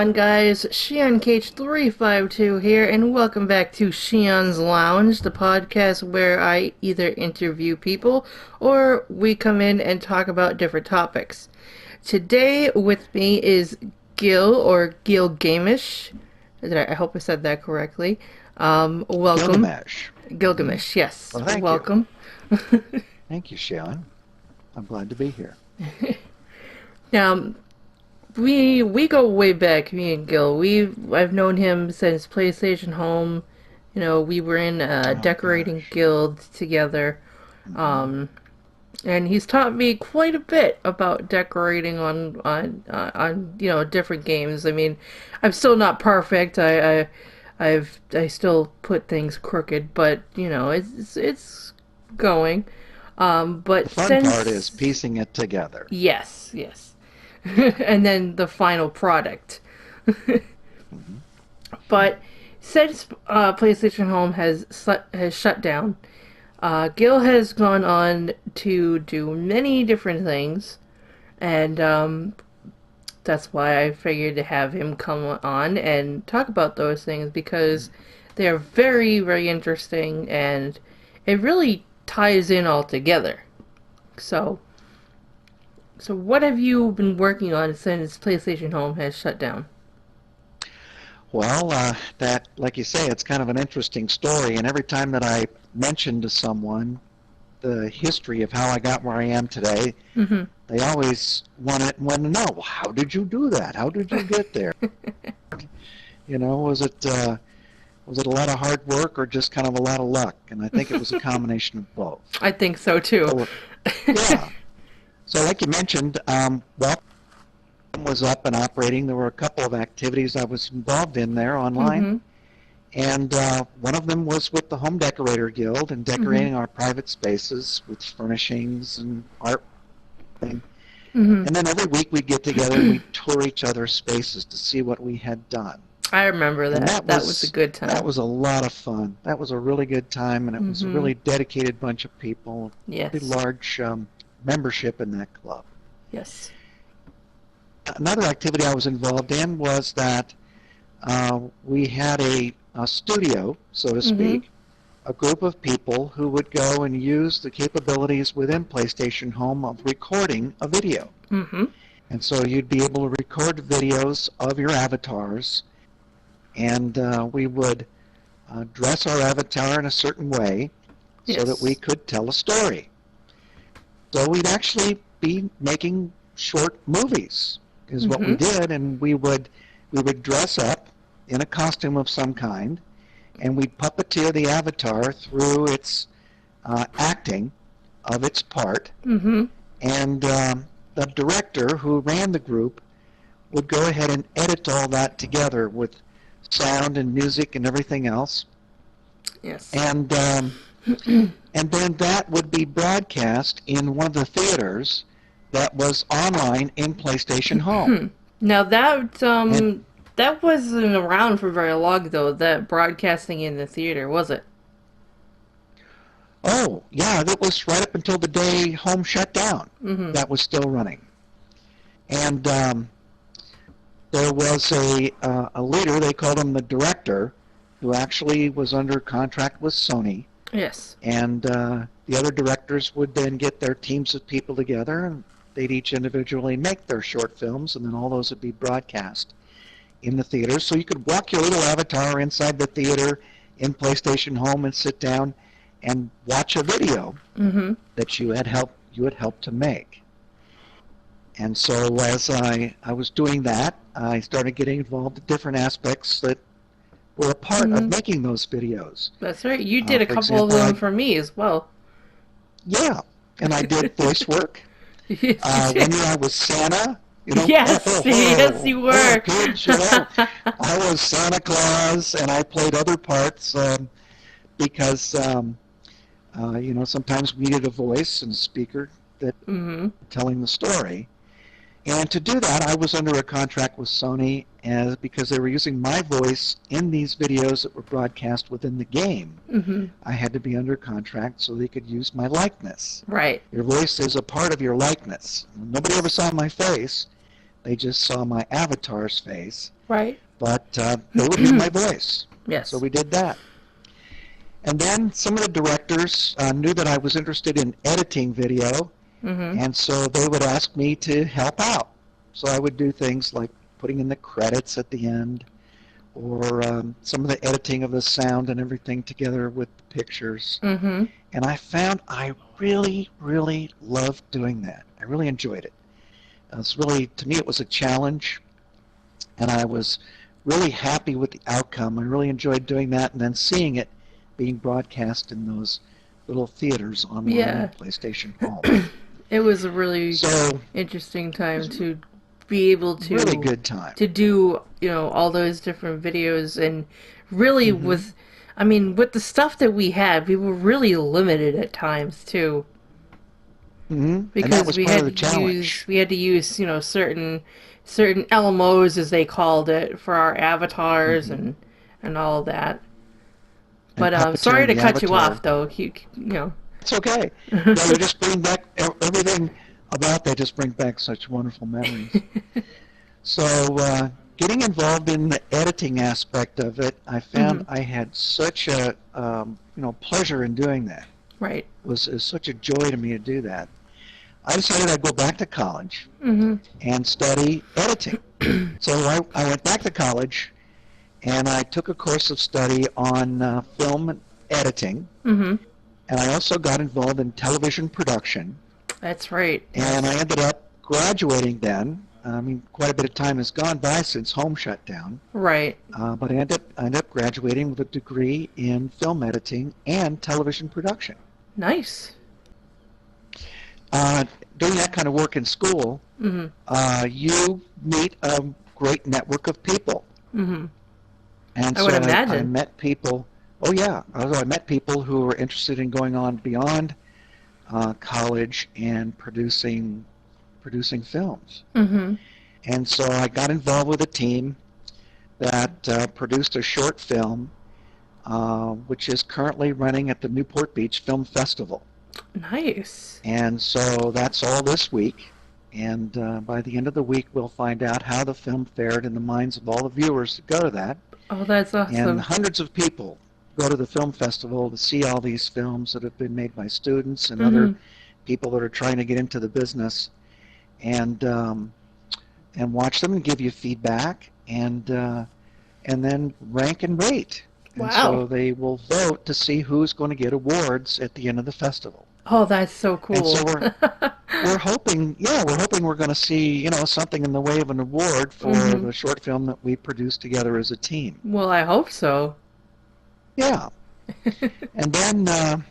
on, guys? XION Cage352 here, and welcome back to XION's Lounge, the podcast where I either interview people or we come in and talk about different topics. Today with me is Gil, or Gil Gamish. I hope I said that correctly. Welcome. Gilgamesh. Gilgamesh, yes. Well, thank welcome. you. Thank you, XION. I'm glad to be here. Now, we go way back, me and Gil. I've known him since PlayStation Home. You know, we were in a decorating guild together. And he's taught me quite a bit about decorating on different games. I mean, I'm still not perfect. I still put things crooked, but it's going. But the fun part is piecing it together. Yes. And then the final product. But since PlayStation Home has shut down, Gil has gone on to do many different things, and that's why I figured to have him come on and talk about those things, because they're very, very interesting, and it really ties in all together. So what have you been working on since PlayStation Home has shut down? Well, that, like you say, it's kind of an interesting story, and every time that I mention to someone the history of how I got where I am today, they always want to know, well, how did you do that? How did you get there? Was it a lot of hard work or just kind of a lot of luck? And I think it was a combination of both. I think so too. Yeah. So like you mentioned, while was up and operating, there were a couple of activities I was involved in there online. And one of them was with the Home Decorator Guild and decorating our private spaces with furnishings and art. And then every week we'd get together and we'd tour each other's spaces to see what we had done. I remember that. That was a good time. That was a lot of fun. That was a really good time, and it was a really dedicated bunch of people. Yes. A large membership in that club. Yes. Another activity I was involved in was that we had a studio, so to speak, a group of people who would go and use the capabilities within PlayStation Home of recording a video. And so you'd be able to record videos of your avatars, and we would dress our avatar in a certain way so that we could tell a story. So we'd actually be making short movies is what we did, and we would dress up in a costume of some kind, and we'd puppeteer the avatar through its acting of its part, and the director who ran the group would go ahead and edit all that together with sound and music and everything else. Yes. And then that would be broadcast in one of the theaters that was online in PlayStation Home. Now that wasn't around for very long, though, that broadcasting in the theater, was it? Oh, yeah, that was right up until the day Home shut down. That was still running. And there was a leader, they called him the director, who actually was under contract with Sony. Yes. And the other directors would then get their teams of people together, and they'd each individually make their short films, and then all those would be broadcast in the theater. So you could walk your little avatar inside the theater in PlayStation Home and sit down and watch a video that you had helped to make. And so as I was doing that, I started getting involved in different aspects that were a part of making those videos. That's right. You did a couple of them for me as well. Yeah, and I did voice work. One year I was Santa. Yes, yes, you were. Kids, I was Santa Claus, and I played other parts because sometimes we needed a voice and a speaker that telling the story. And to do that, I was under a contract with Sony because they were using my voice in these videos that were broadcast within the game. I had to be under contract so they could use my likeness. Right. Your voice is a part of your likeness. Nobody ever saw my face. They just saw my avatar's face, Right. but they would hear my voice. So Yes. we did that. And then some of the directors knew that I was interested in editing video, Mhm. and so they would ask me to help out. So I would do things like putting in the credits at the end, or some of the editing of the sound and everything together with the pictures. Mhm. And I found I really, really loved doing that. I really enjoyed it. It's really, to me, it was a challenge, and I was really happy with the outcome. I really enjoyed doing that, and then seeing it being broadcast in those little theaters online Yeah. at PlayStation Home. It was a really So it interesting time was a to be able really good time. to do, all those different videos, and really Hmm. with I mean, with the stuff that we had, we were really limited at times too, Hmm. And that because was part of the challenge. we had to use, certain LMOs, as they called it, for our avatars Hmm. and all of that. And But sorry puppeteering to the cut you off avatar. though. It's okay. Yeah, you just bring back everything about that. Just bring back such wonderful memories. So getting involved in the editing aspect of it, I found Mhm. I had such a pleasure in doing that. Right. It was such a joy to me to do that. I decided I'd go back to college Mhm. and study editing. So I went back to college and I took a course of study on film editing, Mhm. and I also got involved in television production. That's right. And I Yes. ended up graduating then. I mean, quite a bit of time has gone by since home shut down. Right. But I ended up graduating with a degree in film editing and television production. Nice. Uh, Doing that kind of work in school, Mhm. you meet a great network of people. Mhm. And I would so I imagine. met people, oh yeah, I met people who were interested in going on beyond college and producing films. Mhm. And so I got involved with a team that produced a short film, which is currently running at the Newport Beach Film Festival. Nice. And so that's all this week. And by the end of the week, we'll find out how the film fared in the minds of all the viewers that go to that. Oh, that's And awesome. hundreds of people go to the film festival to see all these films that have been made by students and other Mhm. people that are trying to get into the business, and watch them and give you feedback, and then rank and rate. And Wow. so they will vote to see who's going to get awards at the end of the festival. Oh, that's so And so cool. we're hoping, yeah, we're hoping we're going to see, something in the way of an award for Mhm. the short film that we produced together as a team. Well, I hope so. Yeah. And then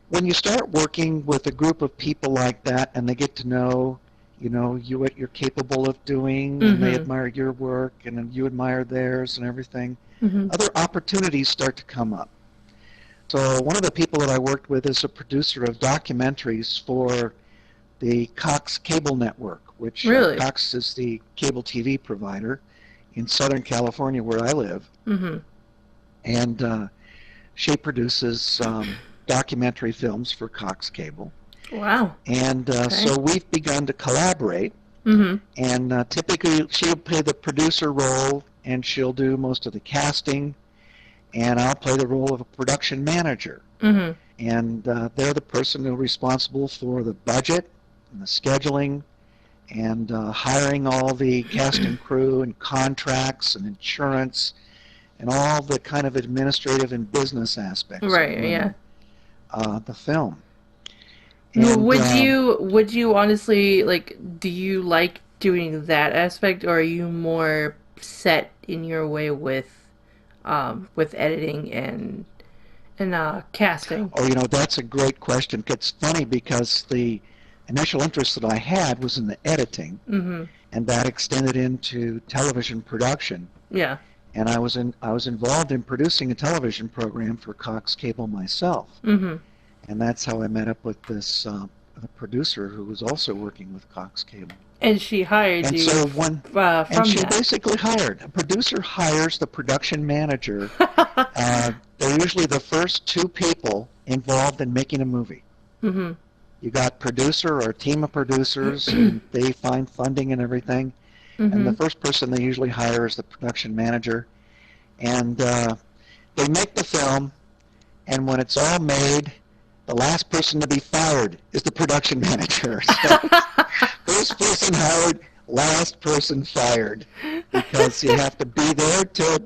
when you start working with a group of people like that, and they get to know, you what you're capable of doing, and they Mhm. admire your work, and then you admire theirs, and everything, Mhm. other opportunities start to come up. So one of the people that I worked with is a producer of documentaries for the Cox Cable Network, which Really? Cox is the cable TV provider in Southern California where I live. Mhm. And she produces documentary films for Cox Cable. Wow. And Okay. so we've begun to collaborate. Mhm. And typically she'll play the producer role, and she'll do most of the casting, and I'll play the role of a production manager. Mhm. And they're the person who's responsible for the budget and the scheduling and hiring all the cast and crew and contracts and insurance and all the kind of administrative and business aspects of Right. Yeah. running the film. And Would you honestly, like, do you like doing that aspect, or are you more set in your way with editing and casting? oh, that's a great question. It's funny because the initial interest that I had was in the editing, Mhm. and that extended into television production. Yeah. And I was involved in producing a television program for Cox Cable myself, Mhm. and that's how I met up with this producer who was also working with Cox Cable. And she hired And you so one, and from she that. basically hired a producer hires the production manager. They're usually the first two people involved in making a movie. Mhm. You got producer or a team of producers, and they find funding and everything. And the Mhm. first person they usually hire is the production manager. And they make the film, and when it's all made, the last person to be fired is the production manager. So first person hired, last person fired, because you have to be there to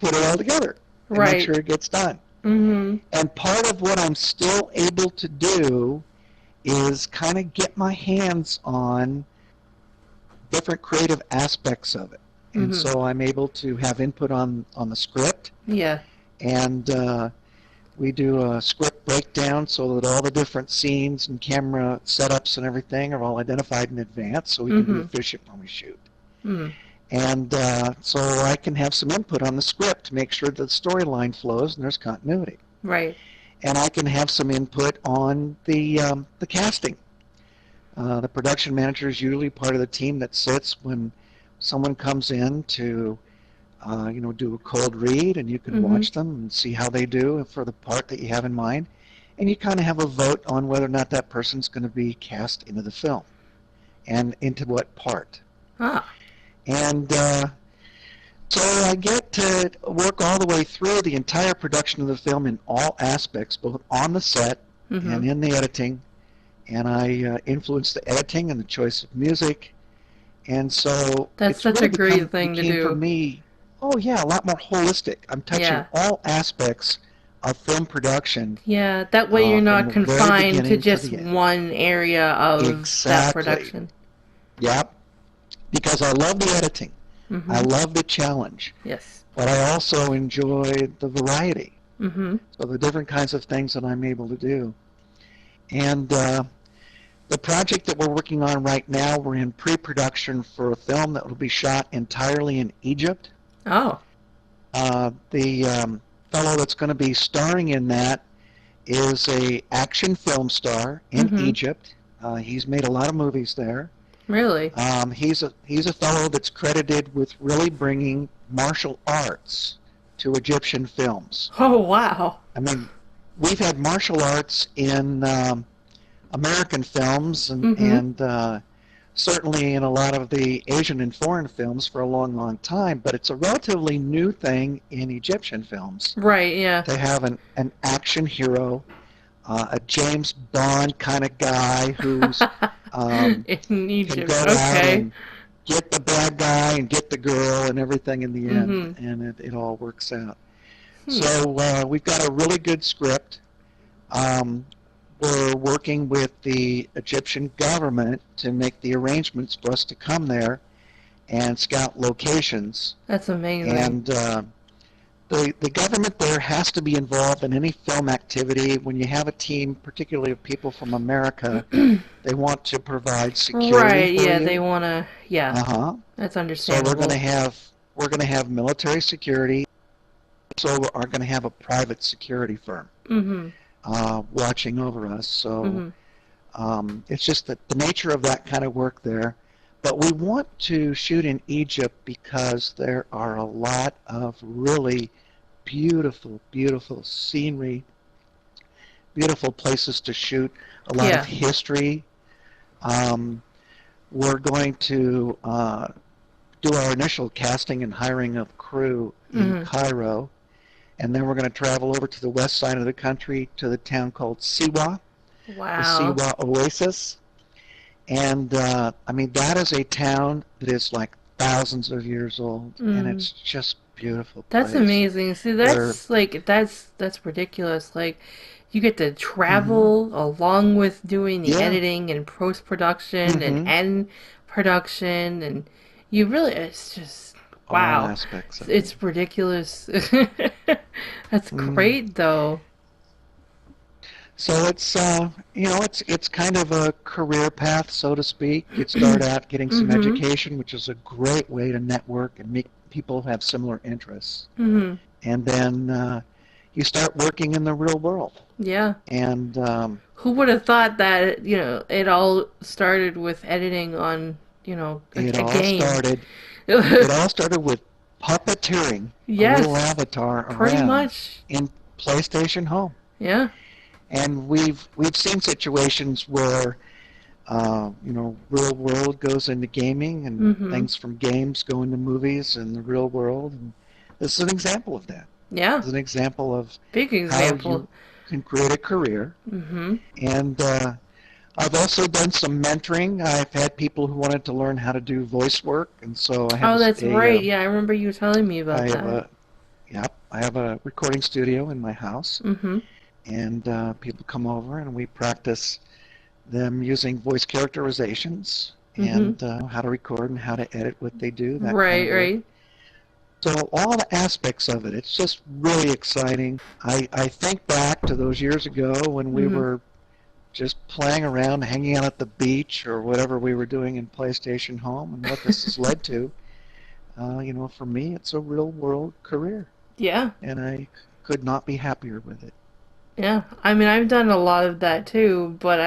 put it all together and make Right. sure it gets done. Mhm. And part of what I'm still able to do is kind of get my hands on different creative aspects of it. And Mhm. so I'm able to have input on the script, Yeah. and we do a script breakdown so that all the different scenes and camera setups and everything are all identified in advance so we can be Mhm. efficient when we shoot. Mhm. And so I can have some input on the script to make sure that the storyline flows and there's continuity. Right. And I can have some input on the casting. The production manager is usually part of the team that sits when someone comes in to do a cold read, and you can Mhm. watch them and see how they do for the part that you have in mind. And you kind of have a vote on whether or not that person's going to be cast into the film and into what part. Ah. And so I get to work all the way through the entire production of the film in all aspects, both on the set and Mhm. in the editing. And I influence the editing and the choice of music. And so That's it's such a really great thing to became for do. me, oh yeah, a lot more holistic. I'm touching Yeah. all aspects of film production Yeah, that way you're from not the very confined to beginning to just the end. one area of that Exactly. production. Yep. Because I love the editing. I Mhm. love the challenge. Yes. But I also enjoy the variety. Mhm. So the different kinds of things that I'm able to do. And the project that we're working on right now, we're in pre-production for a film that will be shot entirely in Egypt. Oh. The fellow that's going to be starring in that is a action film star in Mhm. Egypt. He's made a lot of movies there. Really? He's a fellow that's credited with really bringing martial arts to Egyptian films. Oh, wow. I mean, we've had martial arts in American films Mhm. and certainly in a lot of the Asian and foreign films for a long, long time, but it's a relatively new thing in Egyptian films Right, yeah. to have an action hero, a James Bond kind of guy who's In can Egypt. go out Okay. and get the bad guy and get the girl and everything in the end, Mhm. and it all works out. Hmm. So we've got a really good script. Um, we're working with the Egyptian government to make the arrangements for us to come there and scout locations. That's amazing. And the government there has to be involved in any film activity. When you have a team, particularly of people from America, they want to provide security Right, for yeah, they you. wanna, yeah, Uh-huh. that's So understandable. we're going to have military security. So we are going to have a private security firm Mhm. watching over us. So Mhm. it's just that the nature of that kind of work there. But we want to shoot in Egypt because there are a lot of really beautiful, beautiful scenery, beautiful places to shoot, a lot of Yeah. history. Um, we're going to do our initial casting and hiring of crew in Mhm. Cairo, and then we're going to travel over to the west side of the country to the town called Siwa, the Wow. Siwa Oasis. And I mean, that is a town that is like thousands of years old, and Mm. it's just a beautiful That's place. amazing. See, Where, that's like that's ridiculous. Like you get to mm-hmm, travel along with doing the yeah, editing and post production and mm-hmm, end production and you really it's just all wow. aspects of it. It's ridiculous. That's Mm. great though. So it's kind of a career path, so to speak. You start out getting some Mhm. education, which is a great way to network and meet people who have similar interests. Mhm. And then you start working in the real world. Yeah. And Who would have thought that, it all started with editing on, it a all game. started it all started with puppeteering a little Yes. avatar Pretty around much. in PlayStation Home. Yeah. And we've seen situations where Real world goes into gaming, and Mm-hmm. things from games go into movies and the real world. And this is an example of that. Yeah. This is an example of Big how example. you can create a career. Mm-hmm. And I've also done some mentoring. I've had people who wanted to learn how to do voice work, and so I have Oh, that's a, right. Yeah, I remember you telling me I about have that. a, yeah, I have a recording studio in my house, Mm-hmm. and people come over and we practice them using voice characterizations Mm-hmm. and how to record and how to edit what they do, that kind Right, of work. right. So all the aspects of it, it's just really exciting. I think back to those years ago when we Mm-hmm. were just playing around, hanging out at the beach or whatever we were doing in PlayStation Home, and what this has led to. For me, it's a real world career, Yeah. and I could not be happier with it. Yeah. I mean, I've done a lot of that too, but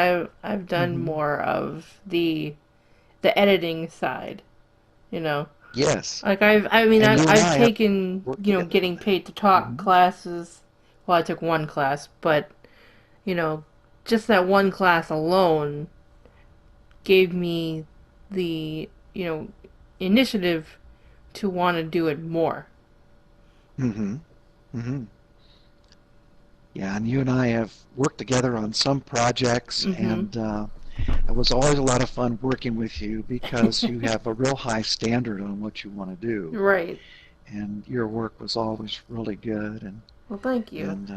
I've done Hmm. more of the editing side, you know. Yes, Like I mean, and you and I've I have taken, worked together on getting that. paid to talk Hmm. classes. Well, I took one class, but, you know, just that one class alone gave me the, initiative to want to do it more. Hmm. Hmm. Yeah, and you and I have worked together on some projects, Mm-hmm. and it was always a lot of fun working with you because you have a real high standard on what you want to do, Right. and your work was always really good, Well, thank you. and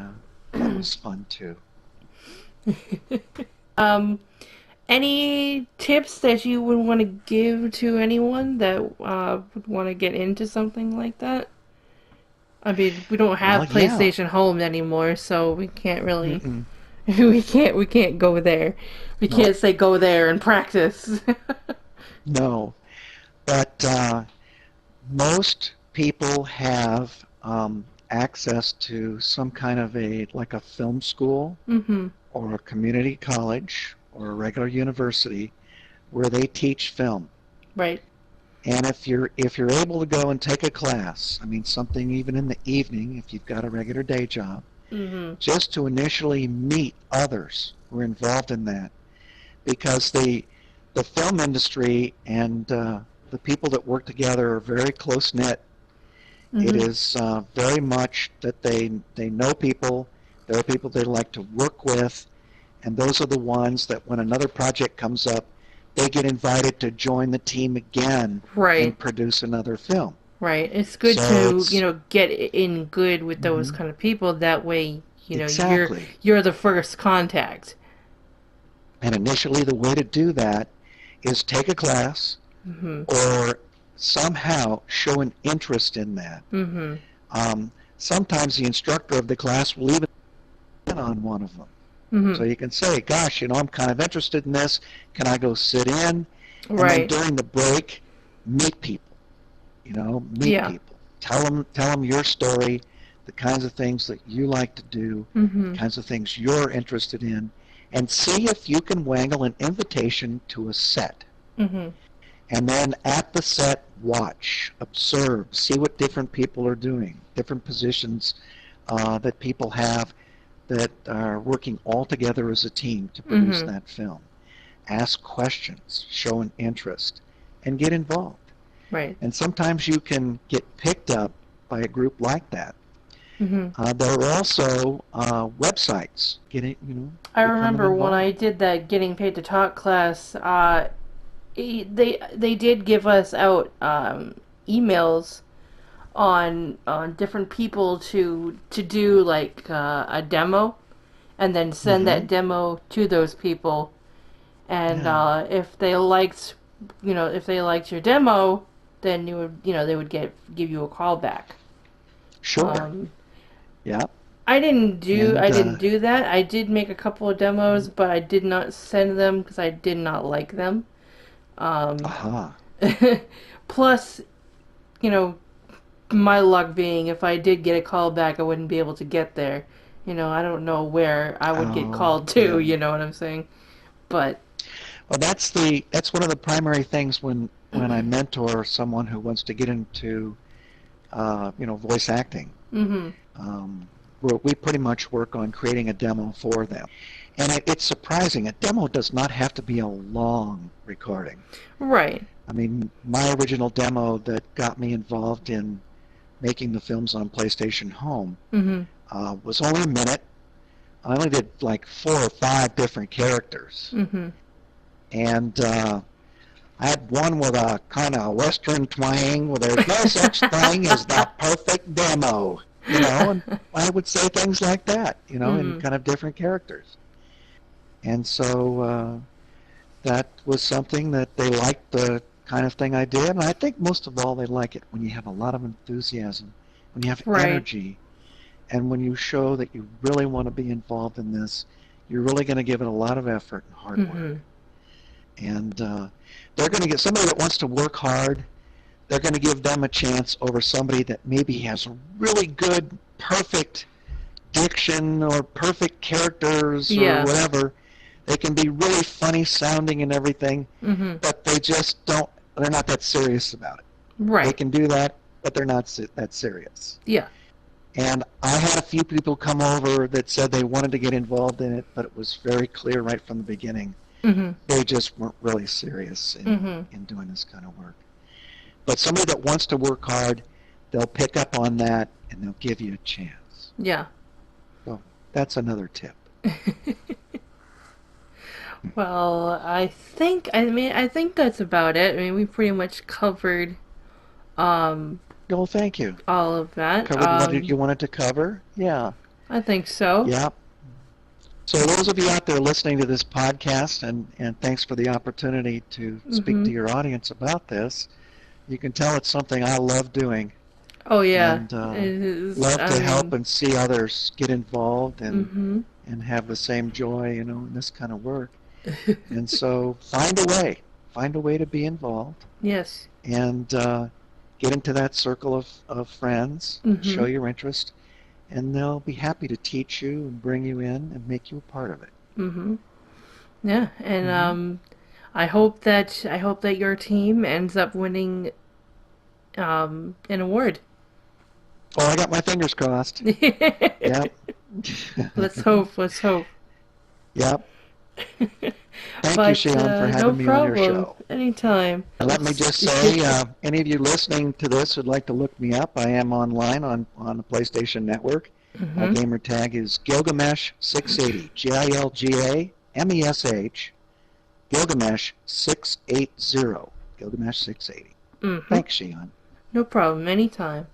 that was fun too. um, any tips that you would want to give to anyone that would want to get into something like that? I mean, we don't Well, have yeah. PlayStation Home anymore, so we can't really Mm-mm. we can't go there. We No, can't say go there and practice. no. But most people have access to some kind of like a film school Mhm. or a community college or a regular university where they teach film. Right. And if you're able to go and take a class, I mean something even in the evening if you've got a regular day job, Mhm. just to initially meet others who are involved in that, because the film industry and the people that work together are very close knit. It Mhm. is very much that they know people. There are people they like to work with, and those are the ones that when another project comes up, they get invited to join the team again Right. and produce another film. Right. It's good So to, it's get in good with those mhm, kind of people. That way, you're exactly. you're the first contact. And initially, the way to do that is take a class Mhm. or somehow show an interest in that. Mhm. Sometimes the instructor of the class will even in on one of them. So Mhm. you can say, gosh, I'm kind of interested in this. Can I go sit in? And then Right. during the break, meet people. Meet Yeah. people. Tell them your story, the kinds of things that you like to do, the Mhm. kinds of things you're interested in, and see if you can wangle an invitation to a set. Mhm. And then at the set, watch, observe, see what different people are doing, different positions that people have that are working all together as a team to produce Mhm. that film. Ask questions, show an interest, and get involved. Right. And sometimes you can get picked up by a group like that. Mhm. There are also websites getting, I becoming remember when I involved. did that getting paid to talk class. They did give us out emails on different people to do like a demo, and then send Mm-hmm. that demo to those people. And Yeah, if they liked, if they liked your demo, then they would give you a call back. sure. Um, Yeah. I And didn't do that. I did make a couple of demos, but I did not send them because I did not like them. Um, aha. plus, you know, my luck being if I did get a call back, I wouldn't be able to get there. I don't know where I would get Oh, called to. yeah. You know what I'm saying? But Well, that's one of the primary things when I mentor someone who wants to get into voice acting. mm-hmm. Um, we pretty much work on creating a demo for them. And it's surprising. A demo does not have to be a long recording. Right. I mean, my original demo that got me involved in making the films on PlayStation Home Mm-hmm. was only a minute. I only did like 4 or 5 different characters. Mm-hmm. And I had one with a kind of Western twang where there's no such thing as the perfect demo, and I would say things like that, in Mm-hmm. kind of different characters. And so that was something that they liked the kind of thing I did. And I think most of all, they like it when you have a lot of enthusiasm, when you have Right. energy, and when you show that you really want to be involved in this, you're really going to give it a lot of effort and hard work. Mm-hmm. And they're going to get somebody that wants to work hard. They're going to give them a chance over somebody that maybe has really good, perfect diction or perfect characters or Yeah. whatever. They can be really funny sounding and everything, Mm-hmm. but they're not that serious about it. They Right. can do that, but they're not that serious. Yeah. And I had a few people come over that said they wanted to get involved in it, but it was very clear right from the beginning Mm-hmm. they just weren't really serious Mm-hmm. in doing this kind of work. But somebody that wants to work hard, they'll pick up on that and they'll give you a chance. Yeah. So that's another tip. Well, I think that's about it. I mean, we pretty much covered um Well, thank you. all of that. Covered what you wanted to cover? Yeah. I think so. Yeah. So those of you out there listening to this podcast, and thanks for the opportunity to speak Mm-hmm. to your audience about this, you can tell it's something I love doing Oh yeah. and It is, love I to help mean, and see others get involved mm-hmm. and have the same joy, in this kind of work. And so find a way to be involved Yes. and get into that circle of friends, Mm-hmm. show your interest, and they'll be happy to teach you and bring you in and make you a part of it. Mm-hmm. Yeah, and Hmm. I hope that your team ends up winning an award. Oh, I got my fingers crossed. Yep. Let's hope. Let's hope. Yep. Thank you, But Shion, for no having me on your problem. show. Anytime. And let me just say, any of you listening to this would like to look me up, I am online on the PlayStation Network. My Mm-hmm. gamer tag is Gilgamesh 680, Gilgamesh, Gilgamesh 680, Gilgamesh 680. Mm-hmm. Thanks, Shion. No problem. Anytime.